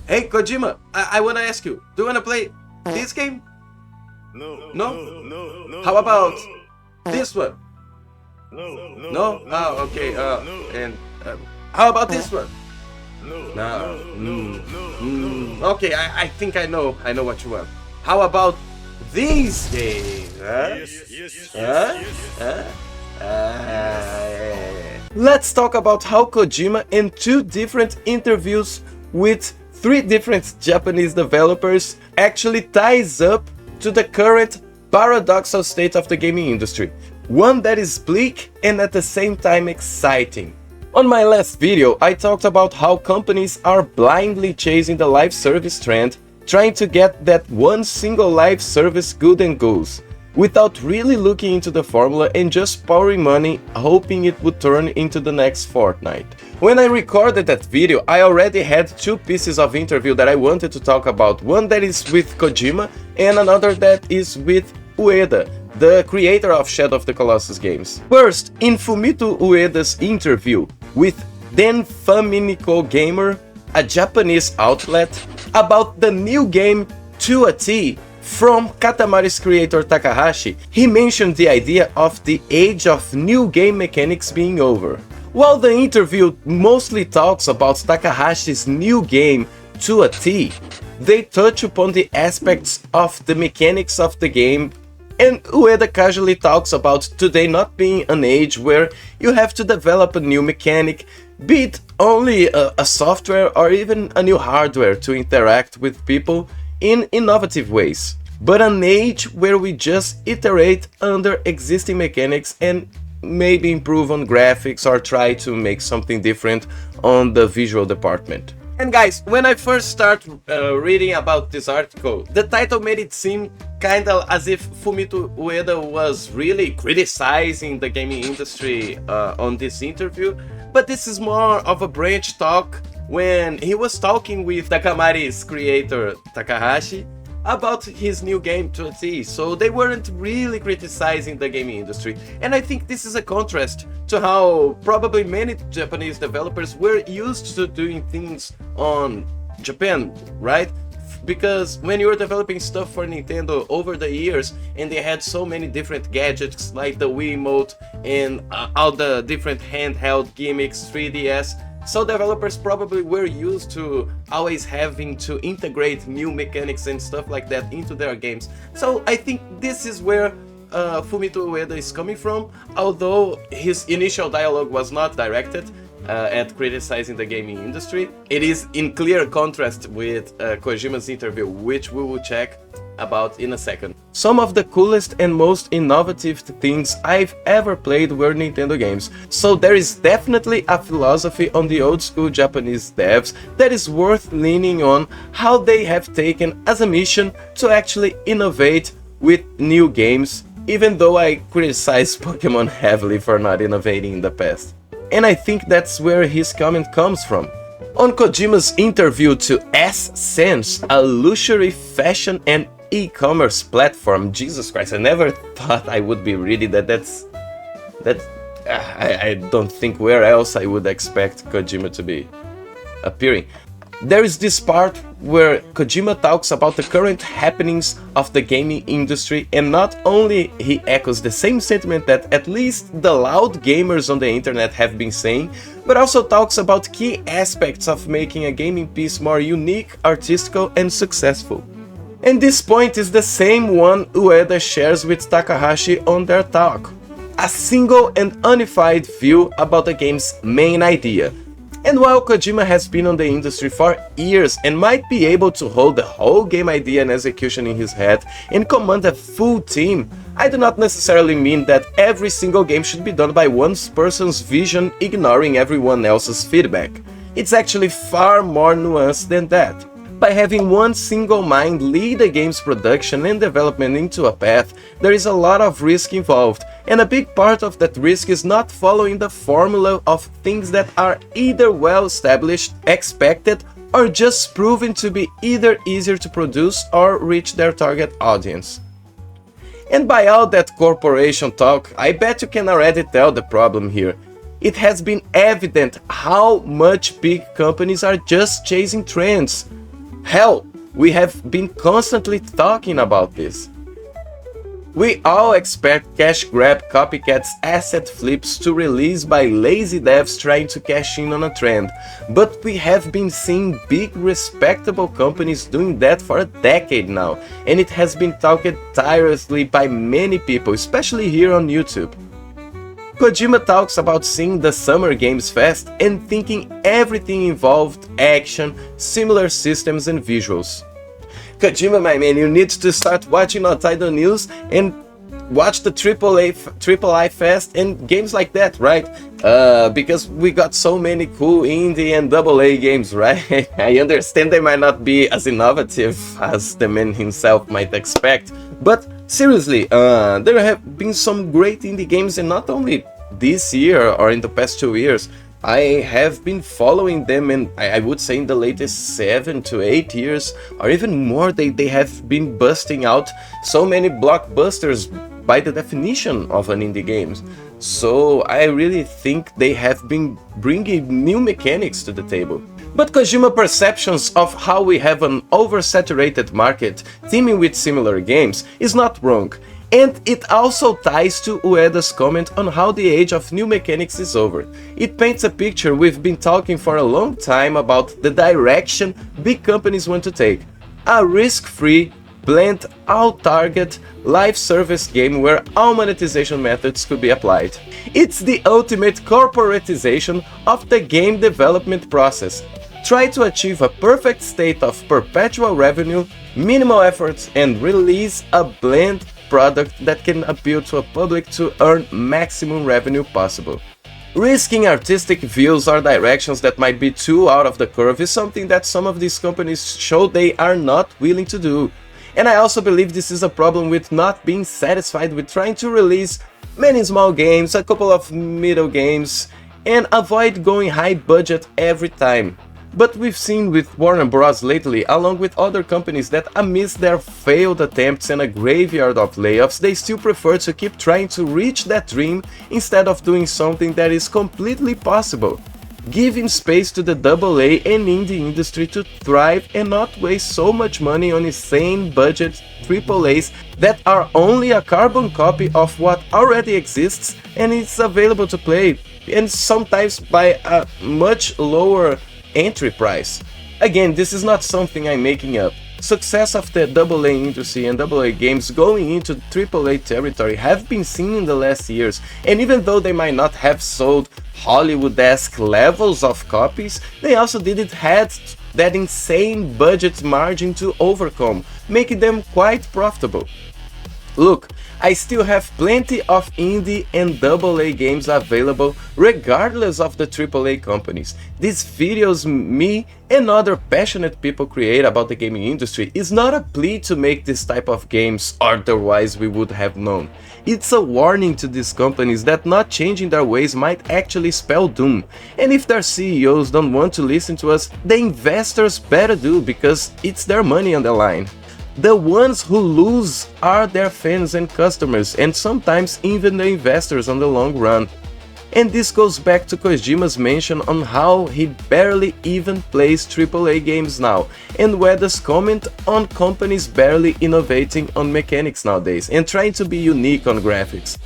Hey Kojima, I wanna ask you, do you wanna play this game? No. No? No. How about this one? No. No? Oh, okay. No. And how about this one? No. No. No. Okay, I think I know what you want. How about these games? Huh? Yes. Huh? Huh? Let's talk about how Kojima, in 2 different interviews with 3 different Japanese developers, actually ties up to the current paradoxical state of the gaming industry. One that is bleak and at the same time exciting. On my last video, I talked about how companies are blindly chasing the live service trend, trying to get that one single live service good and goes, without really looking into the formula and just pouring money, hoping it would turn into the next Fortnite. When I recorded that video, I already had 2 pieces of interview that I wanted to talk about, one that is with Kojima and another that is with Ueda, the creator of Shadow of the Colossus games. First, in Fumito Ueda's interview with Den Faminico Gamer, a Japanese outlet, about the new game To a T from Katamari's creator Takahashi, he mentioned the idea of the age of new game mechanics being over. While the interview mostly talks about Takahashi's new game To a T, they touch upon the aspects of the mechanics of the game, and Ueda casually talks about today not being an age where you have to develop a new mechanic, be it only a software or even a new hardware to interact with people in innovative ways, but an age where we just iterate under existing mechanics and maybe improve on graphics or try to make something different on the visual department. And guys, when I first started reading about this article, the title made it seem kinda as if Fumito Ueda was really criticizing the gaming industry on this interview, but this is more of a branch talk when he was talking with Takamari's creator Takahashi about his new game To a T, so they weren't really criticizing the gaming industry. And I think this is a contrast to how probably many Japanese developers were used to doing things on Japan, right? Because when you were developing stuff for Nintendo over the years and they had so many different gadgets like the Wiimote and all the different handheld gimmicks, 3DS, so developers probably were used to always having to integrate new mechanics and stuff like that into their games. So I think this is where Fumito Ueda is coming from, although his initial dialogue was not directed at criticizing the gaming industry. It is in clear contrast with Kojima's interview, which we will check about in a second. Some of the coolest and most innovative things I've ever played were Nintendo games, so there is definitely a philosophy on the old school Japanese devs that is worth leaning on, how they have taken as a mission to actually innovate with new games, even though I criticize Pokemon heavily for not innovating in the past. And I think that's where his comment comes from. On Kojima's interview to S-Sense, a luxury fashion and e-commerce platform, Jesus Christ, I never thought I would be reading that. I don't think where else I would expect Kojima to be appearing. There is this part where Kojima talks about the current happenings of the gaming industry, and not only he echoes the same sentiment that at least the loud gamers on the internet have been saying, but also talks about key aspects of making a gaming piece more unique, artistical and successful. And this point is the same one Ueda shares with Takahashi on their talk. A single and unified view about the game's main idea. And while Kojima has been on the industry for years and might be able to hold the whole game idea and execution in his head and command a full team, I do not necessarily mean that every single game should be done by one person's vision ignoring everyone else's feedback. It's actually far more nuanced than that. By having one single mind lead a game's production and development into a path, there is a lot of risk involved, and a big part of that risk is not following the formula of things that are either well established, expected, or just proven to be either easier to produce or reach their target audience. And by all that corporation talk, I bet you can already tell the problem here. It has been evident how much big companies are just chasing trends. Hell, we have been constantly talking about this. We all expect cash grab copycats asset flips to release by lazy devs trying to cash in on a trend, but we have been seeing big respectable companies doing that for a decade now, and it has been talked tirelessly by many people, especially here on YouTube. Kojima talks about seeing the Summer Games Fest and thinking everything involved action, similar systems and visuals. Kojima, my man, you need to start watching Notidle News and watch the AAA Fest and games like that, right? Because we got so many cool indie and AA games, right? I understand they might not be as innovative as the man himself might expect, but seriously, there have been some great indie games, and not only this year or in the past 2 years. I have been following them, and I would say in the latest 7 to 8 years or even more, they have been busting out so many blockbusters by the definition of an indie game. So I really think they have been bringing new mechanics to the table. But Kojima perceptions of how we have an oversaturated market teeming with similar games is not wrong. And it also ties to Ueda's comment on how the age of new mechanics is over. It paints a picture we've been talking for a long time about the direction big companies want to take. A risk-free, bland, all-target, live service game where all monetization methods could be applied. It's the ultimate corporatization of the game development process. Try to achieve a perfect state of perpetual revenue, minimal efforts, and release a bland product that can appeal to a public to earn maximum revenue possible. Risking artistic views or directions that might be too out of the curve is something that some of these companies show they are not willing to do. And I also believe this is a problem with not being satisfied with trying to release many small games, a couple of middle games, and avoid going high budget every time. But we've seen with Warner Bros. Lately, along with other companies, that amidst their failed attempts and a graveyard of layoffs, they still prefer to keep trying to reach that dream instead of doing something that is completely possible. Giving space to the AA and indie industry to thrive and not waste so much money on insane budget AAAs that are only a carbon copy of what already exists and is available to play, and sometimes by a much lower entry price. Again, this is not something I'm making up. Success of the AA industry and AA games going into AAA territory have been seen in the last years, and even though they might not have sold Hollywood-esque levels of copies, they also didn't have that insane budget margin to overcome, making them quite profitable. Look, I still have plenty of indie and AA games available regardless of the AAA companies. These videos me and other passionate people create about the gaming industry is not a plea to make this type of games otherwise we would have known. It's a warning to these companies that not changing their ways might actually spell doom. And if their CEOs don't want to listen to us, the investors better do, because it's their money on the line. The ones who lose are their fans and customers, and sometimes even the investors on the long run. And this goes back to Kojima's mention on how he barely even plays AAA games now, and Ueda's comment on companies barely innovating on mechanics nowadays and trying to be unique on graphics.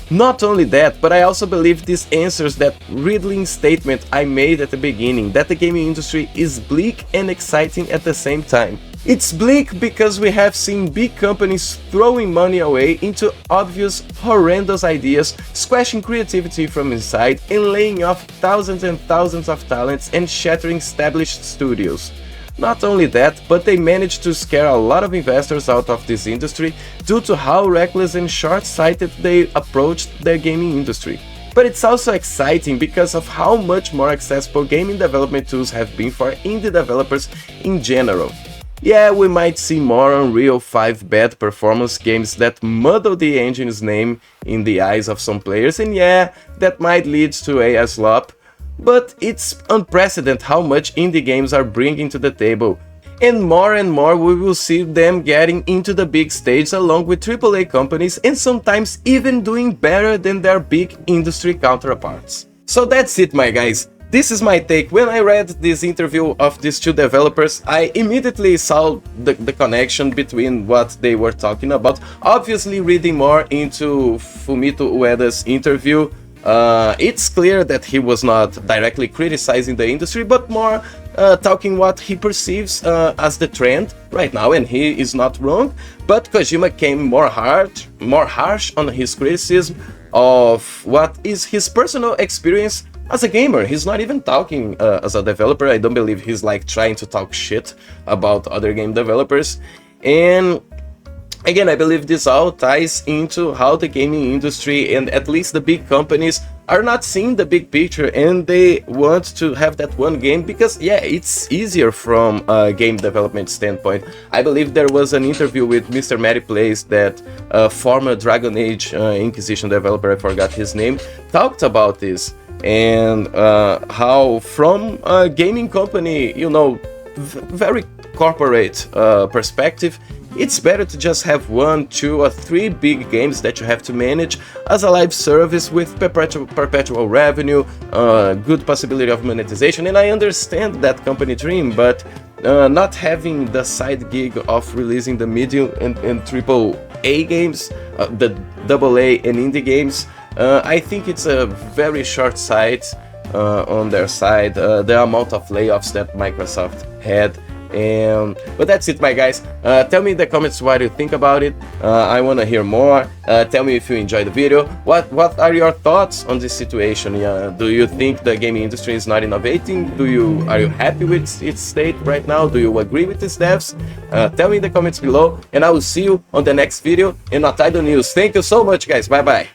Not only that, but I also believe this answers that riddling statement I made at the beginning, that the gaming industry is bleak and exciting at the same time. It's bleak because we have seen big companies throwing money away into obvious, horrendous ideas, squashing creativity from inside, and laying off thousands and thousands of talents and shattering established studios. Not only that, but they managed to scare a lot of investors out of this industry due to how reckless and short-sighted they approached their gaming industry. But it's also exciting because of how much more accessible gaming development tools have been for indie developers in general. Yeah, we might see more Unreal 5 bad performance games that muddle the engine's name in the eyes of some players, and yeah, that might lead to a slop. But it's unprecedented how much indie games are bringing to the table, and more we will see them getting into the big stage along with AAA companies, and sometimes even doing better than their big industry counterparts. So that's it, my guys. This is my take. When I read this interview of these two developers, I immediately saw the connection between what they were talking about. Obviously, reading more into Fumito Ueda's interview, it's clear that he was not directly criticizing the industry, but more talking what he perceives as the trend right now, and he is not wrong. But Kojima came more harsh on his criticism of what is his personal experience as a gamer. He's not even talking as a developer. I don't believe he's like trying to talk shit about other game developers. And again, I believe this all ties into how the gaming industry and at least the big companies are not seeing the big picture, and they want to have that one game because, yeah, it's easier from a game development standpoint. I believe there was an interview with Mr. Matty Plays, that former Dragon Age Inquisition developer, I forgot his name, talked about this, and how from a gaming company, you know, very corporate perspective, it's better to just have 1, 2, or 3 big games that you have to manage as a live service with perpetual revenue, good possibility of monetization. And I understand that company dream, but not having the side gig of releasing the medium and triple A games, the AA and indie games, I think it's a very short sight on their side, the amount of layoffs that Microsoft had. But that's it, my guys. Tell me in the comments what you think about it. I want to hear more. Tell me if you enjoyed the video. What are your thoughts on this situation? Do you think the gaming industry is not innovating? Are you happy with its state right now? Do you agree with its devs? Tell me in the comments below, and I will see you on the next video in Notidle News. Thank you so much, guys. Bye bye.